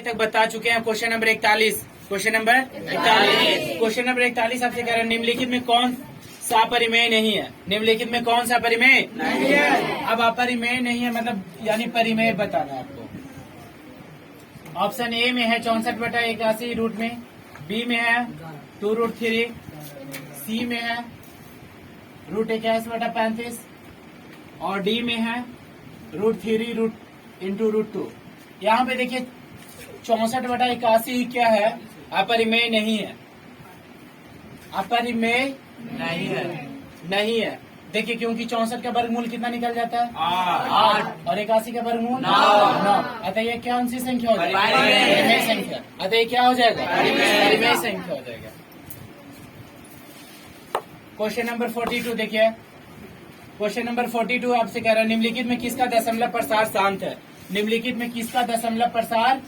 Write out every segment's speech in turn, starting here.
तक बता चुके हैं क्वेश्चन नंबर 41। क्वेश्चन नंबर 41 आपसे कह रहे हैं निम्नलिखित में कौन सा परिमेय नहीं है। निम्नलिखित में कौन सा परिमेय नहीं है। अब अपरिमेय नहीं है मतलब यानी परिमेय बताना है आपको। ऑप्शन ए में है 64/81 रूट में, बी में है 2√3, सी में है √21/35 और डी में है √3 इंटू √2। यहाँ पे देखिए 64/81 क्या है, अपरिमेय नहीं है। अपरिमेय नहीं है देखिए, क्योंकि 64 का वर्गमूल कितना निकल जाता है 8 और 81 का वर्गमूल 9। अतः ये क्या सी संख्या हो जाएगा, परिमेय संख्या। अतः ये क्या हो जाएगा, परिमेय संख्या हो जाएगा। क्वेश्चन नंबर 42 देखिए। क्वेश्चन नंबर 42 आपसे कह रहा है निम्नलिखित में किसका दशमलव प्रसार शांत है। निम्नलिखित में किसका दशमलव प्रसार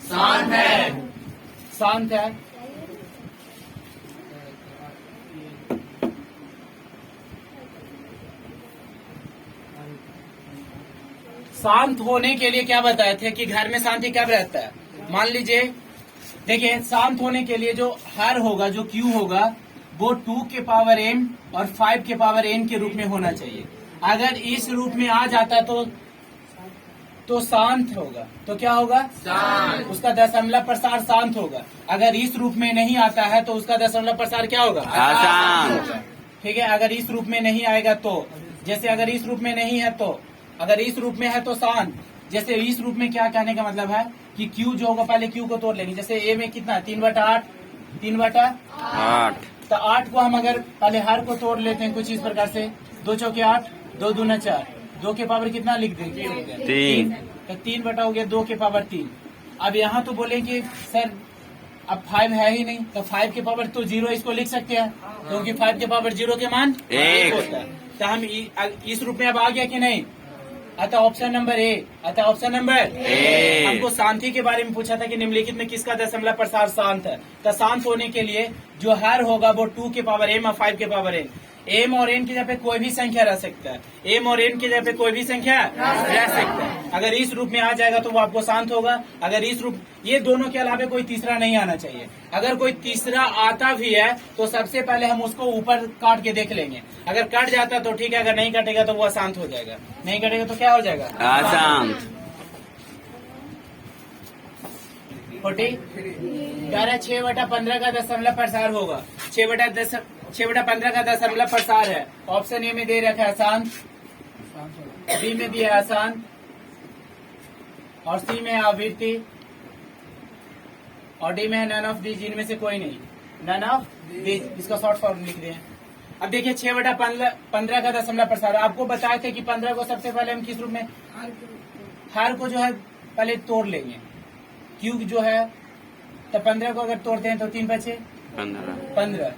शांत है। शांत होने के लिए क्या बताए थे कि घर में शांति कब रहता है। मान लीजिए देखिए, शांत होने के लिए जो हर होगा, जो क्यू होगा, वो 2 के पावर n और 5 के पावर n के रूप में होना चाहिए। अगर इस रूप में आ जाता तो शांत होगा। तो क्या होगा, शांत। उसका दशमलव प्रसार शांत होगा। अगर इस रूप में नहीं आता है तो उसका दशमलव प्रसार क्या होगा, अशांत। ठीक है, अगर इस रूप में नहीं आएगा तो, जैसे अगर इस रूप में नहीं है तो, अगर इस रूप में है तो शांत। जैसे इस रूप में क्या कहने का मतलब है कि Q जो होगा पहले Q को तोड़ लेंगे। जैसे A में कितना है 3/8 तो 8 को हम अगर पहले हर को तोड़ लेते हैं कुछ इस प्रकार से, 2 चौके 8, 2 दूना 4, 2 के पावर कितना लिख देंगे 3, तो 3 हो गया 2 के पावर 3। अब यहाँ तो बोलेंगे सर अब 5 है ही नहीं, तो 5 के पावर तो 0 इसको लिख सकते हैं, क्योंकि 5 के पावर 0 के मान 1 होता है। तो हम इस रूप में अब आ गया कि नहीं। अतः ऑप्शन नंबर ए। हमको शांति के बारे में पूछा था कि निम्नलिखित में किसका दशमलव प्रसार शांत है। तो शांत होने के लिए जो हर होगा वो 2 के पावर m और 5 के पावर n। m और n की जगह पे कोई भी संख्या रह सकता है। m और n की जगह पे कोई भी संख्या रह सकता है। अगर इस रूप में आ जाएगा तो वो आपको शांत होगा। अगर इस रूप, ये दोनों के अलावा कोई तीसरा नहीं आना चाहिए। अगर कोई तीसरा आता भी है तो सबसे पहले हम उसको ऊपर काट के देख लेंगे। अगर कट जाता तो ठीक है, अगर नहीं कटेगा तो वो अशांत हो जाएगा। नहीं कटेगा तो क्या हो जाएगा, अशांत। 6/15 का दशमलव प्रसार होगा। 6/15 का दशमलव प्रसार है। ऑप्शन ए में दे रखा है अशांत, बी में दिया है अशांत और सी में है आवृत्ति और डी में है नन ऑफ दीज, जिनमें से कोई नहीं, नन ऑफ दीज। इसका शॉर्ट फॉर्म लिख दें। अब देखिए 6/15 का दशमलव प्रसार, आपको बताए थे कि 15 को सबसे पहले हम किस रूप में, हर को जो है पहले तोड़ लेंगे। क्यू जो है तो 15 को अगर तोड़ते हैं तो 3/6 15,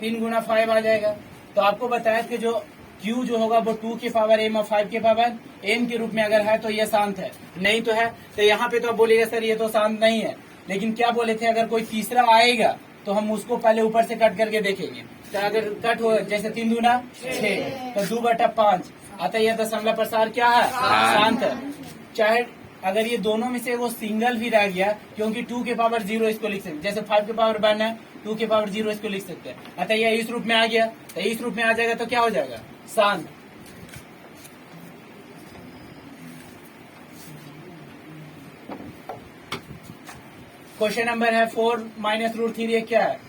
3 गुना 5 आ जाएगा। तो आपको बताया कि जो Q जो होगा वो 2 के पावर m और 5 के पावर n के रूप में अगर है तो ये शांत है, नहीं तो है। तो यहाँ पे तो आप बोलिएगा सर ये तो शांत नहीं है, लेकिन क्या बोले थे अगर कोई तीसरा आएगा तो हम उसको पहले ऊपर से कट करके देखेंगे। तो अगर कट हो जैसे 3 दूना 6 तो 2/5, अतः यह दशमलव प्रसार क्या है, शांत है। चाहे अगर ये दोनों में से वो सिंगल भी रह गया, क्योंकि 2 के पावर 0 इसको लिख सकते, जैसे 5 के पावर 1 है, 2 के पावर 0 इसको लिख सकते हैं। अतः यह इस रूप में आ गया, तो इस रूप में आ जाएगा तो क्या हो जाएगा, शांत। क्वेश्चन नंबर है 4 - √3 क्या है,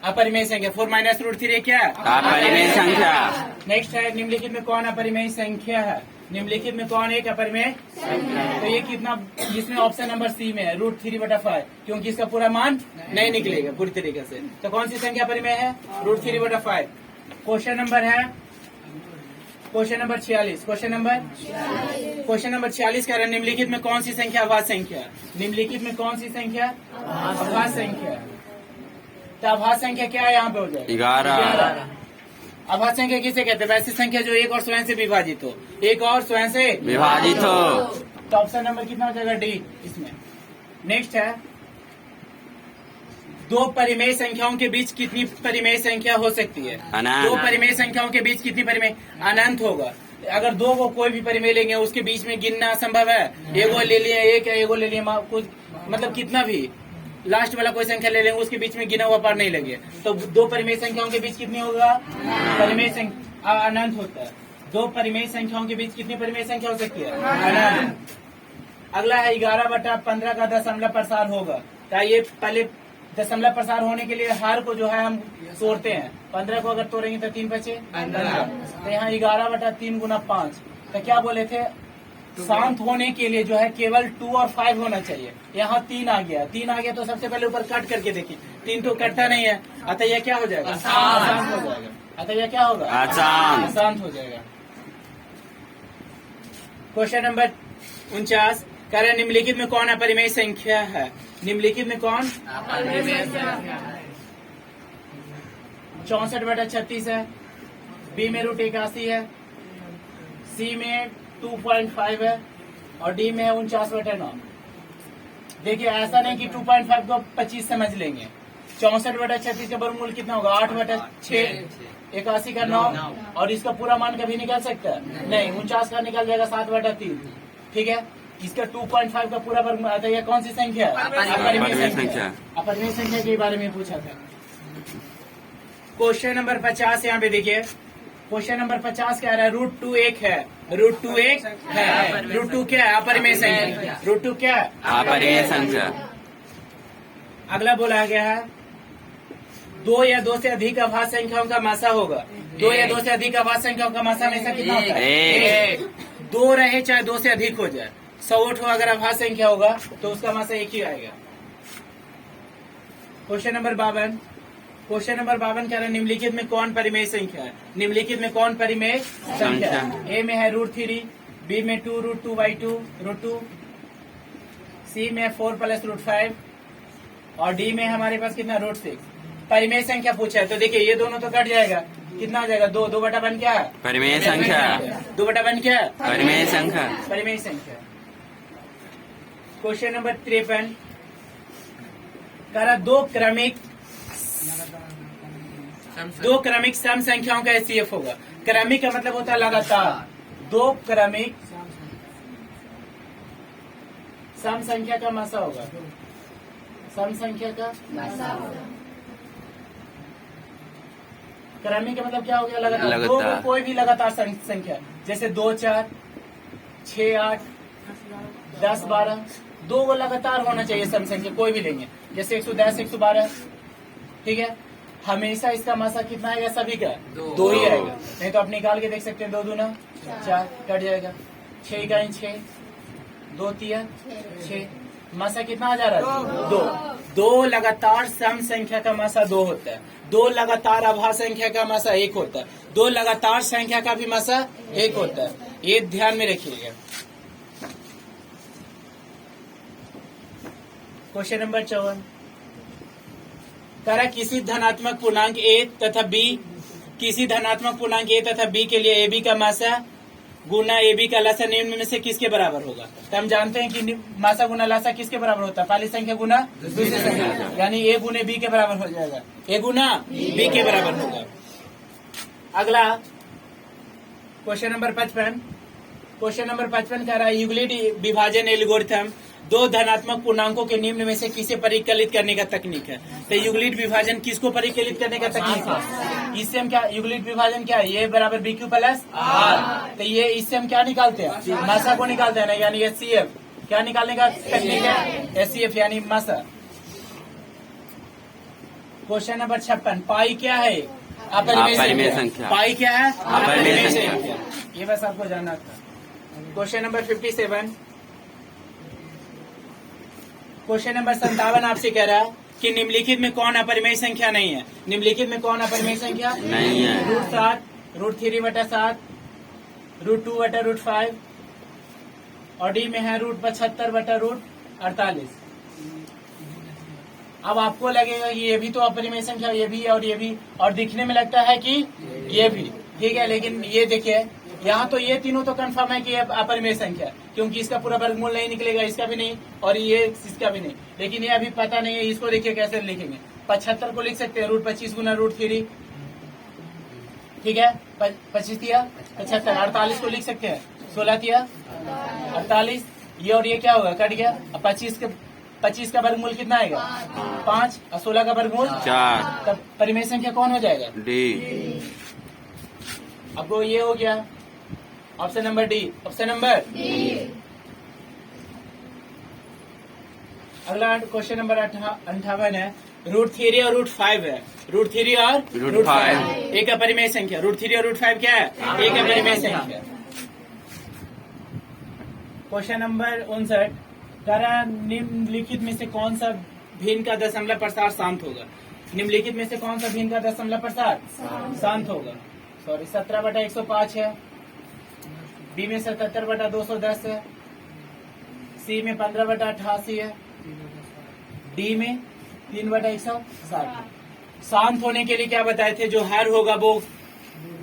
अपरिमेय संख्या। 4 - √3 क्या है, अपरिमेय संख्या। नेक्स्ट है निम्नलिखित में कौन अपरिमेय संख्या है। निम्नलिखित में कौन एक अपरिमेय संख्या। तो ये कितना, जिसमें ऑप्शन नंबर सी में है √3/5, क्योंकि इसका पूरा मान नहीं निकलेगा पूरी तरीके से। तो कौन सी संख्या अपरिमेय है, √3/5। क्वेश्चन नंबर है क्वेश्चन नंबर 46। क्वेश्चन नंबर 46 कह रहे हैं निम्नलिखित में कौन सी संख्या अभाज्य संख्या। निम्नलिखित में कौन सी संख्या अभाज्य संख्या। तो अभाज्य संख्या क्या है, यहाँ पे हो जाएगा 11। अभाज्य संख्या किसे कहते हैं, वैसी संख्या जो एक और स्वयं से विभाजित हो, एक और स्वयं से विभाजित हो। तो ऑप्शन नंबर कितना हो जाएगा, डी इसमें। नेक्स्ट है दो परिमेय संख्याओं के बीच कितनी परिमेय संख्या हो सकती है। दो परिमेय संख्याओं के बीच कितनी परिमेय, अनंत होगा। अगर दो को कोई भी परिमेय लेंगे उसके बीच में गिनना असंभव है। एगो ले लिए एक है, एगो ले लिए कुछ मतलब कितना भी लास्ट वाला कोई संख्या ले लेंगे उसके बीच में गिना हुआ पार नहीं लगे, तो दो परिमेय संख्याओं के बीच कितनी होगा? परिमेय संख्या अनंत होता है। दो परिमेय संख्याओं के बीच कितनी परिमेय संख्या हो सकती है? अनंत। अगला है 11/15 का दशमलव प्रसार होगा। तो ये पहले दशमलव प्रसार होने के लिए हर को जो है हम तोड़ते हैं। 15 को अगर तोड़ेंगे तो 3 बचे 15। तो यहाँ 11/3 गुना 5। तो क्या बोले थे? शांत होने के लिए जो है केवल 2 और 5 होना चाहिए। यहाँ 3 आ गया, 3 आ गया तो सबसे पहले ऊपर कट करके देखिए, 3 तो कटता नहीं है, अतः यह क्या हो जाएगा? अशांत हो जाएगा। अतः यह क्या होगा? अशांत हो जाएगा। क्वेश्चन नंबर 49 कह रहे निम्नलिखित में कौन अपरिमेय संख्या है? निम्नलिखित में कौन? 64/36 है, बी में √81 है, सी में 2.5 है और डी में है 49/9। देखिए ऐसा नहीं कि 2.5 को 25 समझ लेंगे। 64/36 का वर्गमूल कितना होगा? 8/6, 81 का 9 और इसका पूरा मान कभी निकल सकता है? नहीं। 49 का निकल जाएगा 7/3। ठीक है, इसका 2.5 का पूरा वर्गमूल आता है। यह कौन सी संख्या है? अपरिमेय संख्या। अपरिमेय संख्या के बारे में पूछा था। क्वेश्चन नंबर 50 यहाँ पे देखिए, क्वेश्चन नंबर 50 क्या है? √2 1 है, √2 1 है। √2 क्या है? अपरिमेय संख्या। √2 क्या है? अपरिमेय संख्या। अगला बोला गया है 2 या 2 से अधिक अभाज्य संख्याओं का मासा होगा। 2 या 2 से अधिक अभाज्य संख्याओं का मासा हमेशा कितना होता है? 1। 2 रहे चाहे 2 से अधिक हो जाए, 100 अगर अभाज्य संख्या होगा तो उसका मासा 1 ही आएगा। क्वेश्चन नंबर 52, क्वेश्चन नंबर 52 कह रहा है निम्नलिखित में कौन परिमेय संख्या है? निम्नलिखित में कौन परिमेय संख्या है? ए में है √3, बी में 2√2/2 √2, सी में 4 + √5 और डी में हमारे पास कितना? √6। परिमेय संख्या पूछा है तो देखिए ये दोनों तो कट जाएगा, कितना आ जाएगा? 2। 2/1 क्या है? परिमेय संख्या। 2/1 क्या है? परिमेय संख्या। परिमेय संख्या। क्वेश्चन नंबर 53 कह रहा दो क्रमिक सम संख्याओं का HCF होगा। क्रमिक का मतलब होता है लगातार। दो क्रमिक सम संख्या का मासा होगा। सम संख्या का क्रमिक का मतलब क्या हो गया? लगातार। दो को कोई भी लगातार संख्या, जैसे 2 4 6 8 10 12, 2 को लगातार होना चाहिए सम संख्या, कोई भी लेंगे। जैसे 110 112, ठीक है। हमेशा इसका मासा कितना आएगा? सभी का 2 ही आएगा। नहीं तो आप निकाल के देख सकते हैं। 2 दूना 4 कट जाएगा, 6 इकाई 6, 2 तिया 6, मासा कितना आ जा रहा है? 2। 2 लगातार सम संख्या का मासा 2 होता है। 2 लगातार अभाज्य संख्या का मासा 1 होता है। 2 लगातार संख्या का भी मासा 1 होता है, ये ध्यान में रखिएगा। क्वेश्चन नंबर 54 कह रहा किसी धनात्मक पूर्णांक A तथा B, किसी धनात्मक पूर्णांक A तथा B के लिए AB का मासा गुना AB का लसा निम्न में से किसके बराबर होगा? तो हम जानते हैं कि मासा गुना लसा किसके बराबर होता है? पहली संख्या गुना दूसरी संख्या, यानी A गुने B के बराबर हो जाएगा। A गुना B के बराबर होगा। अगला क्वेश्चन नंबर 55, क्वेश्चन नंबर 55 कह रहा है यूक्लिड विभाजन एल्गोरिथम दो धनात्मक पूर्णांकों के निम्न में से किसे परिकलित करने का तकनीक है? तो यूक्लिड विभाजन किसको परिकलित करने का तकनीक है? इससे हम क्या, यूक्लिड विभाजन क्या है? ये बराबर BQ प्लस R। तो ये इससे हम क्या निकालते हैं? मासा को निकालते हैं ना, यानी HCF। क्या निकालने का तकनीक है? HCF यानी मासा। क्वेश्चन नंबर 56 पाई क्या है? अपरिमेय संख्या। पाई क्या है? अपरिमेय संख्या। ये बस आपको जानना था। क्वेश्चन नंबर 57, क्वेश्चन नंबर 57 आपसे कह रहा है कि निम्नलिखित में कौन अपरिमेय संख्या नहीं है? निम्नलिखित में कौन अपरिमेय संख्या नहीं है? √7, √3/7, √2/5 और डी में है √75/48। अब आपको लगेगा कि ये भी तो अपरिमेय संख्या, ये भी और ये भी, और दिखने में लगता है कि ये भी ठीक है, लेकिन ये देखिए यहाँ तो ये तीनों तो कंफर्म है कि ये अपरिमेय संख्या, क्योंकि इसका पूरा वर्गमूल नहीं निकलेगा, इसका भी नहीं और ये इसका भी नहीं। लेकिन ये अभी पता नहीं है, इसको देखिए कैसे लिखेंगे। 75 को लिख सकते हैं √25 गुना √3, ठीक है। 25 दिया 75। 48 को लिख सकते हैं 16 दिया 48, ये और ये क्या होगा? कट गया। 25 के 25 का वर्गमूल कितना आएगा? 5। और 16 का वर्गमूल 4 तब परिमेय संख्या कौन हो जाएगा? डी आपको ये हो गया option number D. Option number अगला क्वेश्चन नंबर 58 है। √3 और √5 है। √3 और √5 एक अपरिमेय संख्या। √3 और √5 क्या है? एक अपरिमेय संख्या। क्वेश्चन नंबर 59 करा निम्नलिखित में से कौन सा भिन्न का दशमलव प्रसार शांत होगा? निम्नलिखित में से कौन सा भिन्न का दशमलव प्रसार शांत होगा? सॉरी 17/105 है। बी में 77/210 है। सी में 15/88 है। डी में 3/160। शांत होने के लिए क्या बताए थे? जो हर होगा वो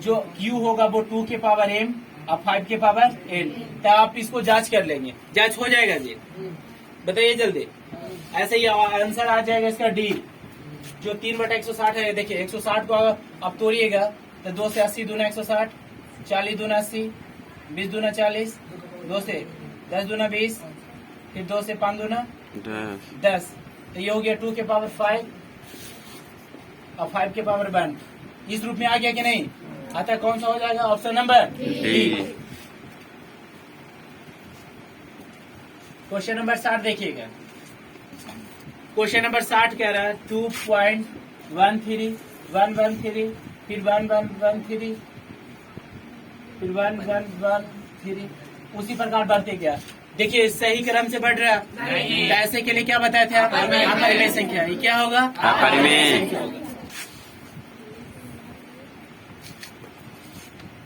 जो क्यू होगा वो 2 के पावर m और 5 के पावर n। तो आप इसको जांच कर लेंगे। जांच हो जाएगा जी, बताइए जल्दी। ऐसे ही आंसर आ जाएगा इसका डी जो 3/160 है। देखिए 160 को आप तोड़िएगा तो 2 से 80 दूना 160, 40 दूना 80, 20 दूना 40, 2 से 10 दूना 20, फिर 2 से 5 दूना 10। तो ये हो गया 2 के पावर 5 और 5 के पावर 1। इस रूप में आ गया कि नहीं? आता कौन सा हो जाएगा? Option number D. Question number 60 देखिएगा। क्वेश्चन नंबर 60 कह रहा है 2.13 113 फिर 1113 फिर 1113 उसी प्रकार बढ़ते गया। देखिए सही क्रम से बढ़ रहा है। ऐसे के लिए क्या बताए थे आप? अपरिमेय संख्या। ये क्या होगा? अपरिमेय संख्या होगा।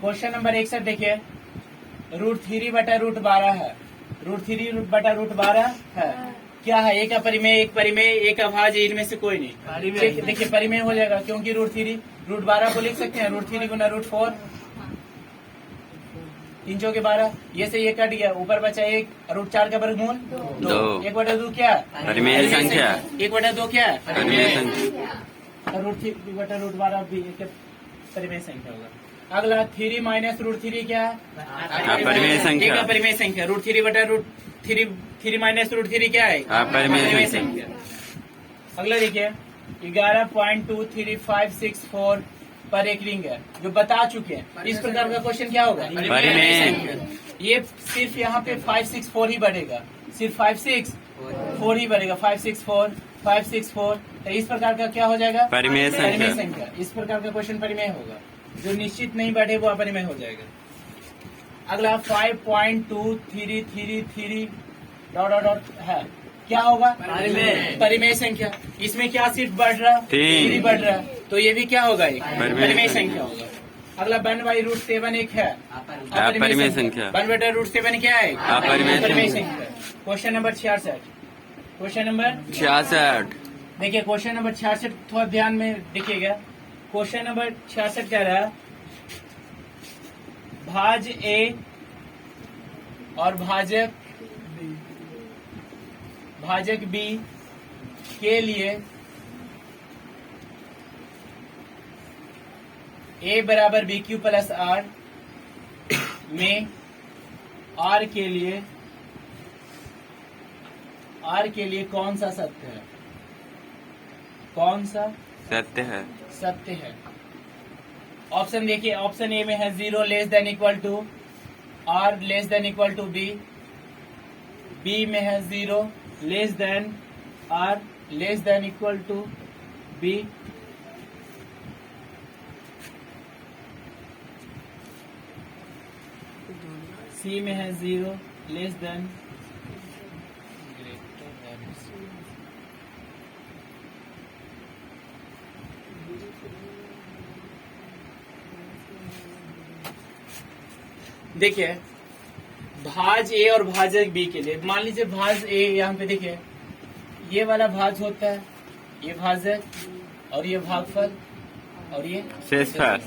क्वेश्चन नंबर 61 देखिए √3/√12 है। √3/√12 है। क्या है? एक अपरिमेय, एक परिमेय, एक अभाज्य, इनमें से कोई नहीं। देखिए परिमेय हो जाएगा क्योंकि √3 को लिख सकते हैं। √3 गुना √4 3 चौके 12। ये से ये कट गया, ऊपर बचा 1। √4 का वर्गमूल 2। 1/2 क्या? परिमेय संख्या। 1/2 क्या? परिमेय संख्या। √3/√12 भी एक परिमेय संख्या होगा। अगला 3 माइनस √3 क्या है? अपरिमेय संख्या। एक अपरिमेय संख्या। √3 माइनस √3 क्या है? अपरिमेय संख्या। अगला देखिए 11.23564 पर एक रिंग है जो बता चुके हैं। इस प्रकार का क्वेश्चन क्या होगा? परिमेय संख्या। ये सिर्फ यहाँ पे 564 ही बढ़ेगा। सिर्फ 564 ही बढ़ेगा। 564 564। तो इस प्रकार का क्या हो जाएगा? परिमेय संख्या। संख्या। इस प्रकार का क्वेश्चन परिमेय होगा। जो निश्चित नहीं बढ़े वो अपरिमेय हो जाएगा। अगला 5.2333 ... है। क्या होगा? परिमेय संख्या। इसमें क्या सिर्फ बढ़ रहा? 3 बढ़ रहा। तो ये भी क्या होगा? परिमेय संख्या होगा। अगला 1/√7 एक है अपरिमेय संख्या। 1/√7 क्या है? अपरिमेय संख्या। Question number 66। क्वेश्चन नंबर 66 देखिए क्वेश्चन नंबर 66 थोड़ा ध्यान में देखिएगा। क्वेश्चन नंबर 66 कह रहा है भाज्य ए और भाजक बी के लिए a बराबर BQ प्लस R में R के लिए कौन सा सत्य है? कौन सा सत्य है? सत्य है। ऑप्शन देखिए। ऑप्शन ए में है 0 less than equal to R less than equal to B। B में है 0 less than R less than equal to B। C में है 0 लेस देन देखिए भाज ए और भाजक बी के लिए मान लीजिए भाज ए यहाँ पे देखिए ये वाला भाज होता है, ये भाजक और ये भागफल और ये शेषफल।